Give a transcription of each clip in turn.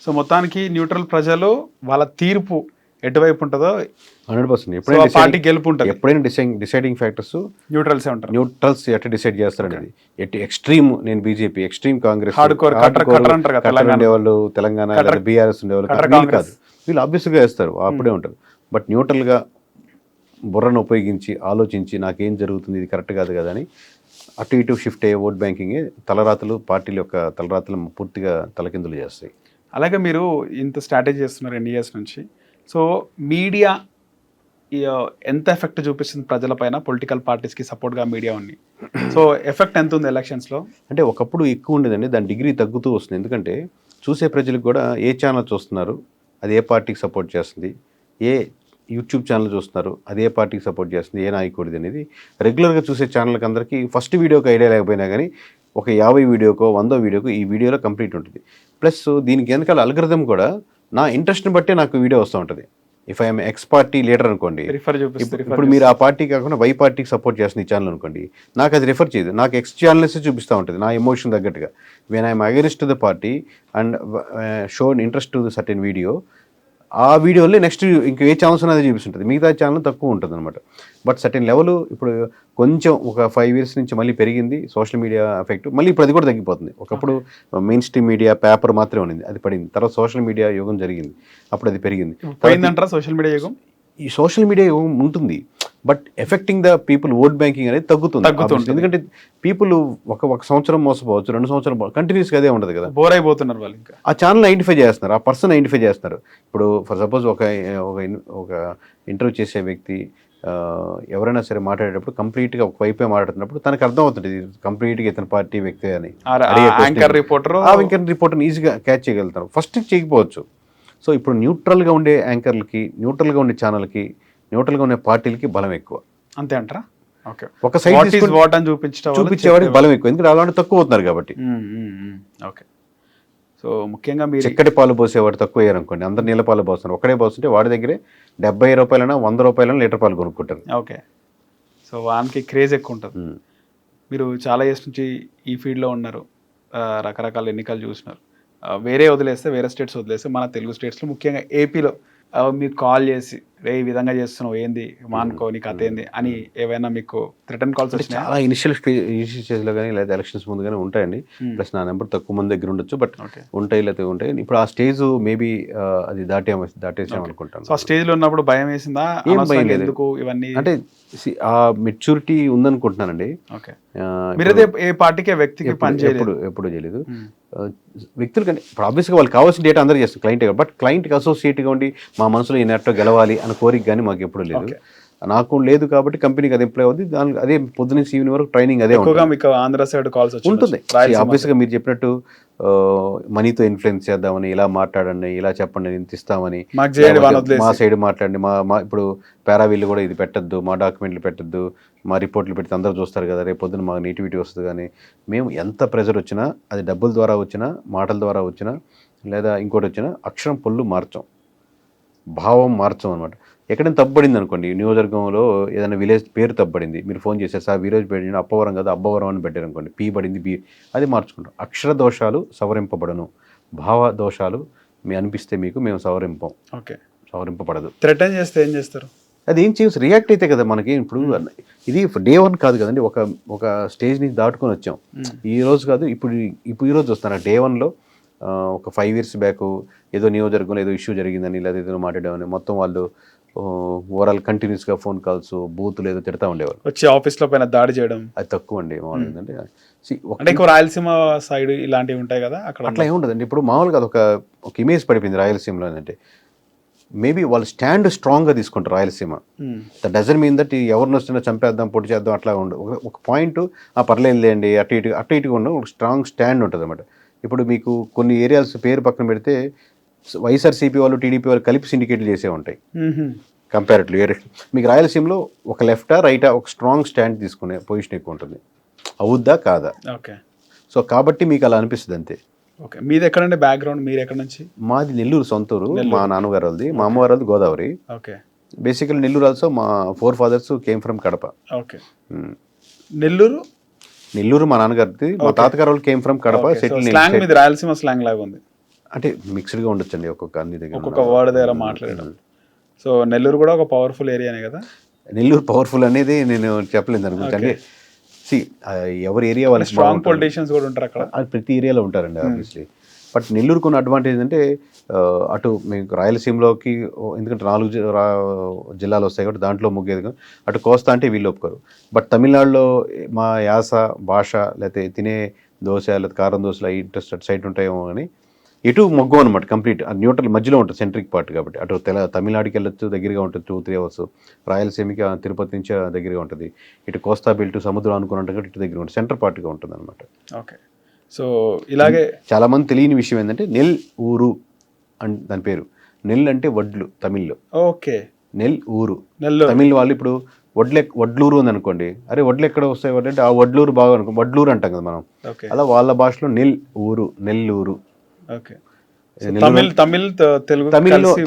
So మొత్తానికి neutral ప్రజలు వాళ్ళ తీర్పు ఎటువైపు ఉంటుందో 100%. ఎప్పుడైనా పార్టీ గెలుపు ఉంటుంది. ఎప్పుడైనా డిసైడింగ్ ఫ్యాక్టర్స్ న్యూట్రల్సే ఉంటారు. న్యూట్రల్స్ ఎట్లా డిసైడ్ చేస్తారనేది. ఎక్స్ట్రీమ్ నేను BJP, extreme Congress, hardcore cutter అంటారు కదా, తెలంగాణ ఉండేవాళ్ళు, తెలంగాణ బీఆర్ఎస్ ఉండేవాళ్ళు కాదు. వీళ్ళు ఆబ్వియస్గా వేస్తారు, అప్పుడే ఉంటారు. బట్ న్యూట్రల్గా బుర్రను ఉపయోగించి ఆలోచించి నాకేం జరుగుతుంది, ఇది కరెక్ట్ కాదు కదా అని అటు ఇటు షిఫ్ట్ అయ్యే ఓట్ బ్యాంకింగే తలరాతలు, పార్టీల యొక్క తలరాతలు పూర్తిగా తలకిందులు చేస్తాయి. అలాగే మీరు ఇంత స్ట్రాటజీ చేస్తున్నారు ఎన్ని ఇయర్స్ నుంచి. సో మీడియా ఎంత ఎఫెక్ట్ చూపిస్తుంది ప్రజలపైన, పొలిటికల్ పార్టీస్కి సపోర్ట్గా మీడియా ఉంది. సో ఎఫెక్ట్ ఎంత ఉంది ఎలక్షన్స్లో? అంటే ఒకప్పుడు ఎక్కువ ఉండేదండి, దాని డిగ్రీ తగ్గుతూ వస్తుంది. ఎందుకంటే చూసే ప్రజలకు కూడా ఏ ఛానల్ చూస్తున్నారు, అది ఏ పార్టీకి సపోర్ట్ చేస్తుంది, ఏ యూట్యూబ్ ఛానల్ చూస్తున్నారు, అదే పార్టీకి సపోర్ట్ చేస్తుంది, ఏ నాయకుడిది అనేది రెగ్యులర్గా చూసే ఛానల్కి అందరికీ ఫస్ట్ వీడియోకి ఐడియా లేకపోయినా కానీ ఒక 50 వీడియోకో 100 వీడియోకో ఈ వీడియోలో కంప్లీట్ ఉంటుంది. ప్లస్ దీనికి వెనకాల అల్గరిథం కూడా నా ఇంట్రెస్ట్ని బట్టే నాకు వీడియో వస్తూ ఉంటుంది. If I'm X party leader అనుకోండి, ఇప్పుడు మీరు ఆ పార్టీ కాకుండా వై పార్టీకి సపోర్ట్ చేస్తుంది ఈ ఛానల్ అనుకోండి, నాకు అది రిఫర్ చేయదు, నాకు ఎక్స్ ఛానల్స్ చూపిస్తూ ఉంటుంది నా ఎమోషన్ తగ్గట్టుగా. When I'm against to the party and shown interest to the certain video, ఆ వీడియోలో నెక్స్ట్ ఇంక ఏ ఛానల్స్ అనేది చూపిస్తుంటుంది, మిగతా ఛానల్ తక్కువ ఉంటుంది అనమాట. బట్ సర్టెన్ లెవెల్ ఇప్పుడు కొంచెం ఒక 5 years నుంచి మళ్ళీ పెరిగింది సోషల్ మీడియా ఎఫెక్ట్. మళ్ళీ ఇప్పుడు అది కూడా తగ్గిపోతుంది. ఒకప్పుడు మెయిన్ స్ట్రీమ్ మీడియా పేపర్ మాత్రమే ఉండింది, అది పడింది. తర్వాత సోషల్ మీడియా యుగం జరిగింది, అప్పుడు అది పెరిగింది. పోయిందంటారా సోషల్ మీడియా యుగం? ఈ సోషల్ మీడియా యుగం ఉంటుంది, but affecting the people vote banking అనేది తగ్గుతుంది. ఎందుకంటే పీపుల్ ఒక సంవత్సరం మోసపోవచ్చు, 2 సంవత్సరాలు కంటిన్యూస్గా అదే ఉండదు కదా, బోర్ అయిపోతున్నారు వాళ్ళు. ఇంకా ఆ ఛానల్ ఐడెంటిఫై చేస్తున్నారు, ఆ పర్సన్ ఐడెంటిఫై చేస్తున్నారు. ఇప్పుడు ఫర్ సపోజ్ ఒక ఇంటర్వ్యూ చేసే వ్యక్తి ఎవరైనా సరే మాట్లాడేటప్పుడు కంప్లీట్గా ఒక వైపే మాట్లాడుతున్నప్పుడు తనకు అర్థం అవుతుంది కంప్లీట్గా ఇతని పార్టీ వ్యక్తి అని. యాంకర్ రిపోర్టర్ని ఈజీగా క్యాచ్ చేయగలుగుతారు, ఫస్ట్ చేయకపోవచ్చు. సో ఇప్పుడు న్యూట్రల్గా ఉండే యాంకర్లకి, న్యూట్రల్గా ఉండే ఛానల్కి, న్యూట్రల్గా ఉండే పార్టీలకి బలం ఎక్కువ. అంతే అంటారా? ఓకే, ఒక సైడ్ చూపించేవాడికి బలం ఎక్కువ, ఎందుకంటే అలాంటి తక్కువ అవుతున్నారు కాబట్టి. ఓకే, సో ముఖ్యంగా మీరు చిక్కటి పాలు పోసేవాడు తక్కువ అయ్యారు అనుకోండి, అందరు నీళ్ళ పాలు పోస్తున్నారు. ఒకడే పోస్తుంటే వాడి దగ్గరే 70 రూపాయలైనా 100 రూపాయలైనా లీటర్ పాలు కొనుక్కుంటారు. ఓకే, సో వానికి క్రేజ్ ఎక్కువ ఉంటుంది. మీరు చాలా ఇయర్స్ నుంచి ఈ ఫీల్డ్లో ఉన్నారు, రకరకాల ఎన్నికలు చూసినారు. వేరే వదిలేస్తే, వేరే స్టేట్స్ వదిలేస్తే, మన తెలుగు స్టేట్స్లో ముఖ్యంగా ఏపీలో మీకు కాల్ చేసి రే ఈ విధంగా చేస్తున్నావు ఏంది మానుకో, నీకు కథ ఏంది అని ఏవైనా మీకు రిటర్న్ కాల్స్ వచ్చినాయి? చాలా ఇనిషియల్ స్టేజ్లో కానీ లేదా ఎలక్షన్స్ ముందు కానీ ఉంటాయండి. ప్లస్ నా నెంబర్ తక్కువ మంది దగ్గర ఉండొచ్చు, బట్ ఉంటాయి లేకపోతే ఉంటాయి. ఇప్పుడు ఆ స్టేజ్ మేబీ అది దాటేసాం అనుకుంటాను. సో ఆ స్టేజ్లో ఉన్నప్పుడు భయం వేసిందా? ఏం భయం లేదు, ఎందుకు ఇవన్నీ అంటే ఆ మెచ్యూరిటీ ఉందనుకుంటున్నానండి. ఓకే, మీరైతే ఏ పార్టీకి వ్యక్తికి పని చేయలేదు? ఎప్పుడు చేయలేదు. వ్యక్తులు కంటే ఇప్పుడు ఆబ్వియస్గా వాళ్ళు కావాల్సిన డేటా అందరూ చేస్తారు క్లయింట్, బట్ క్లయింట్కి అసోసియేట్గా ఉండి మా మనసులో ఈ నెట్లో గెలవాలి అని కోరిక కానీ మాకు ఎప్పుడు లేదు. నాకు లేదు కాబట్టి కంపెనీకి అది ఎంప్లాయ్ అవుతుంది, దానికి అదే పొద్దున్న ఈవినింగ్ వరకు ట్రైనింగ్ అదే మీకు ఆంధ్ర సైడ్ కాల్స్ ఉంటుంది. ఆబ్వియస్గా మీరు చెప్పినట్టు మనీతో ఇన్ఫ్లుయెన్స్ చేద్దామని, ఇలా మాట్లాడండి, ఇలా చెప్పండి, ఇంత ఇస్తామని, మా సైడ్ మాట్లాడండి, మా ఇప్పుడు పారావీళ్ళు కూడా ఇది పెట్టద్దు, మా డాక్యుమెంట్లు పెట్టద్దు, మా రిపోర్ట్లు పెడితే అందరూ చూస్తారు కదా, రేపు పొద్దున మాకు నెగిటివిటీ వస్తుంది. కానీ మేము ఎంత ప్రెజర్ వచ్చినా, అది డబ్బుల ద్వారా వచ్చినా, మాటల ద్వారా వచ్చినా, లేదా ఇంకోటి వచ్చినా అక్షరం పొల్లు మార్చాం, భావం మార్చాం అనమాట. ఎక్కడైనా తప్పబడింది అనుకోండి, నియోజకవర్గంలో ఏదైనా విలేజ్ పేరు తప్పబడింది, మీరు ఫోన్ చేశారు సార్ విలేజ్ పేరు అప్పవరం కదా అబ్బవరం అని పెట్టారు అనుకోండి, పీ పడింది బి, అది మార్చుకుంటాం. అక్షర దోషాలు సవరింపబడను, భావ దోషాలు మీ అనిపిస్తే మీకు మేము సవరింపం. ఓకే, సవరింపబడదు. థ్రెటన్ చేస్తే ఏం చేస్తారు? అది ఏం చేయవచ్చు, రియాక్ట్ అయితే కదా మనకి. ఇప్పుడు ఇది డే 1 కాదు కదండి, ఒక స్టేజ్ నుంచి దాటుకొని వచ్చాం. ఈ రోజు కాదు, ఇప్పుడు ఈ రోజు వస్తాను. డే 1లో ఒక 5 years బ్యాక్ ఏదో నియోజకవర్గంలో ఏదో ఇష్యూ జరిగిందని లేదా ఏదో మాట్లాడామని మొత్తం వాళ్ళు ఓవరాల్ కంటిన్యూస్గా ఫోన్ కాల్స్, బూతులు ఏదో తిడతా ఉండేవారు, వచ్చి ఆఫీస్లో పైన దాడి చేయడం. అది తక్కువ అండి. మామూలు ఏంటంటే ఎక్కువ రాయలసీమ సైడ్ ఇలాంటివి ఉంటాయి కదా, అక్కడ అట్లా ఏముండదండి. ఇప్పుడు మామూలుగా ఒక ఇమేజ్ పడిపోయింది రాయలసీమలో ఏంటంటే, మేబీ వాళ్ళు స్టాండ్ స్ట్రాంగ్గా తీసుకుంటారు Rayalaseema. That doesn't mean that ఎవరిని వస్తున్నా చంపేద్దాం, పొడి చేద్దాం అట్లా ఉండదు. ఒక పాయింట్ పర్లేదులేండి అటు ఇటుగా ఉండడం, ఒక స్ట్రాంగ్ స్టాండ్ ఉంటుంది అనమాట. ఇప్పుడు మీకు కొన్ని ఏరియాస్ పేరు పక్కన పెడితే వైఎస్ఆర్సీపీ వాళ్ళు, టీడీపీ వాళ్ళు కలిపి సిండికేట్లు చేసే ఉంటాయి కంపారిటివ్లీ. మీకు రాయలసీమలో ఒక లెఫ్టా రైటా ఒక స్ట్రాంగ్ స్టాండ్ తీసుకునే పొజిషన్ ఎక్కువ ఉంటుంది. అవుద్దా కాదా? ఓకే, సో కాబట్టి మీకు అలా అనిపిస్తుంది అంతే. ఓకే, మీది ఎక్కడండి బ్యాక్గ్రౌండ్? మీరు ఎక్కడ నుంచి? మాది నెల్లూరు సొంతూరు, మా నాన్నగారు వాళ్ళది, మా అమ్మగారు వాళ్ళది Godavari. Okay, basically Nellore also మా 4 fathers came from Kadapa. Okay, Nellore మా నాన్నగారిది, మా తాతగారు వాళ్ళు came from Kadapa, settle. Rayalaseema slang లాగా ఉంది. అంటే మిక్స్డ్గా ఉండొచ్చండి ఒక్కొక్క అన్ని దగ్గర ఒక్కొక్క వర్డ్ దగ్గర మాట్లాడడం. సో నెల్లూరు కూడా ఒక పవర్ఫుల్ ఏరియానే కదా. నెల్లూరు పవర్ఫుల్ అనేది నేను చెప్పలేదు దాని గురించి. అంటే ఎవరి ఏరియా వాళ్ళకి స్ట్రాంగ్ పొలిటీషియన్స్ కూడా ఉంటారు అక్కడ. అది ప్రతి ఏరియాలో ఉంటారండి ఆబ్వియస్లీ. బట్ నెల్లూరుకు ఉన్న అడ్వాంటేజ్ అంటే అటు మీకు రాయలసీమలోకి ఎందుకంటే 4 జిల్లాలు వస్తాయి కాబట్టి దాంట్లో ముగ్గేది. అటు కోస్తా అంటే వీళ్ళు ఒప్పుకోరు. బట్ తమిళనాడులో మా యాస భాష లేకపోతే తినే దోశ లేకపోతే కారం దోశలు అవి ఇంట్రెస్ట్ అటు సైడ్ ఉంటాయేమో అని ఇటు మొగ్గం అనమాట. కంప్లీట్ న్యూట్రల్ మధ్యలో ఉంటుంది, సెంట్రిక్ పార్ట్ కాబట్టి. అటు తమిళనాడుకి వెళ్ళొచ్చు, దగ్గరగా ఉంటుంది 2-3 అవర్స్. రాయలసీమకి తిరుపతి నుంచి దగ్గరగా ఉంటుంది. ఇటు కోస్తా బెల్ట్ సముద్రం అనుకుని ఉంటుంది, ఇటు దగ్గర ఉంటుంది, సెంటర్ పార్ట్గా ఉంటుంది అనమాట. ఓకే. సో ఇలాగే చాలామంది తెలియని విషయం ఏంటంటే నెల్ ఊరు అని దాని పేరు. నెల్ అంటే వడ్లు తమిళ్లో. ఓకే. నెల్ ఊరు నెల్లూరు తమిళ్ వాళ్ళు ఇప్పుడు వడ్లూరు ఉంది అనుకోండి, అరే వడ్లు ఎక్కడ వస్తాయి అంటే ఆ వడ్లూరు బాగా అనుకో వడ్లూరు అంటాం కదా మనం. అలా వాళ్ళ భాషలో నెల్ ఊరు నెల్లూరు. ఓకే.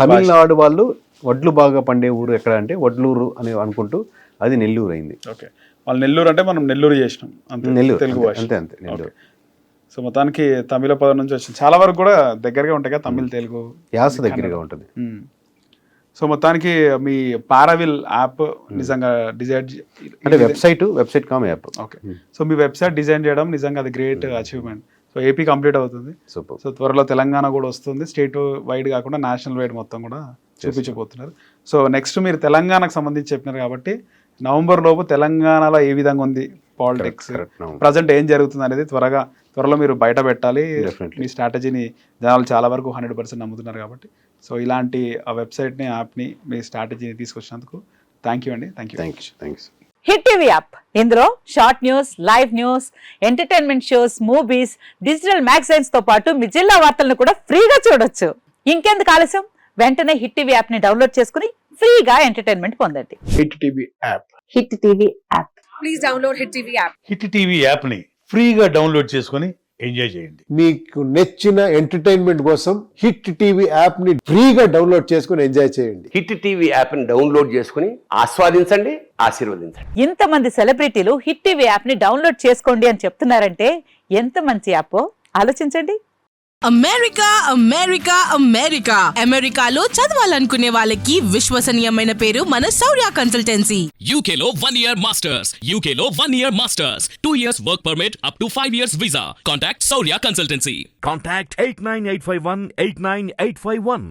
తమిళనాడు వాళ్ళు వడ్లు బాగా పండే ఊరు ఎక్కడ అంటే వడ్లూరు అని అనుకుంటూ అది నెల్లూరు అయింది. ఓకే. వాళ్ళు నెల్లూరు అంటే మనం నెల్లూరు చేసినాం అంతే, నెల్లూరు తెలుగు భాష అంతే అంతే నెల్లూరు. సో మొత్తానికి తమిళ పదం నుంచి వచ్చింది. చాలా వరకు కూడా దగ్గరగా ఉంటాయి కదా తమిళ్ తెలుగు యాస దగ్గరగా ఉంటుంది. సో మొత్తానికి మీ పారావిల్ యాప్ నిజంగా డిజైన్ అంటే website com app. Okay. So మీ వెబ్సైట్ డిజైన్ చేయడం నిజంగా అది great achievement. So AP complete అవుతుంది. సూపర్. సో త్వరలో తెలంగాణ కూడా వస్తుంది. స్టేట్ వైడ్ కాకుండా నేషనల్ వైడ్ మొత్తం కూడా చూపించబోతున్నారు. సో నెక్స్ట్ మీరు తెలంగాణకు సంబంధించి చెప్పినారు కాబట్టి నవంబర్ లోపు తెలంగాణలో ఏ విధంగా ఉంది పాలిటిక్స్, ప్రజెంట్ ఏం జరుగుతుంది అనేది త్వరలో మీరు బయట పెట్టాలి. మీ స్ట్రాటజీని జనాలు చాలా వరకు 100% నమ్ముతున్నారు కాబట్టి. సో ఇలాంటి ఆ వెబ్సైట్ని యాప్ని మీ స్ట్రాటజీని తీసుకొచ్చినందుకు థ్యాంక్ యూ అండి. థ్యాంక్స్. హిట్ టీవీ యాప్, ఇందులో short news, live news, entertainment shows, movies, digital magazines తో పాటు మీ జిల్లా వార్తలను కూడా ఫ్రీగా చూడొచ్చు. ఇంకెందుకు ఆలస్యం, వెంటనే హిట్ టీవీ యాప్ ని డౌన్లోడ్ చేసుకుని ఫ్రీగా ఎంటర్టైన్మెంట్ పొందండి. Hit TV app. Hit TV app. Please download hit TV app. Hit TV యాప్ని ఫ్రీగా డౌన్లోడ్ చేసుకొని ఎంజాయ్ చేయండి. మీకు నచ్చిన ఎంటర్టైన్మెంట్ కోసం హిట్ టీవీ యాప్ ని ఫ్రీగా డౌన్లోడ్ చేసుకుని ఎంజాయ్ చేయండి. హిట్ టీవీ యాప్ ని డౌన్లోడ్ చేసుకుని ఆస్వాదించండి, ఆశీర్వదించండి. ఇంతమంది సెలబ్రిటీలు హిట్ టీవీ యాప్ ని డౌన్లోడ్ చేసుకోండి అని చెప్తున్నారంటే ఎంత మంచి యాప్ ఆలోచించండి. అమెరికాలో చదవాలనుకునే వాళ్ళకి విశ్వసనీయమైన పేరు మన శౌర్య కన్సల్టెన్సీ. UK లో 1 year masters, UK లో 1 year masters, 2 years work permit up to 5 years visa. Contact Saurya Consultancy. Contact 89851 89851.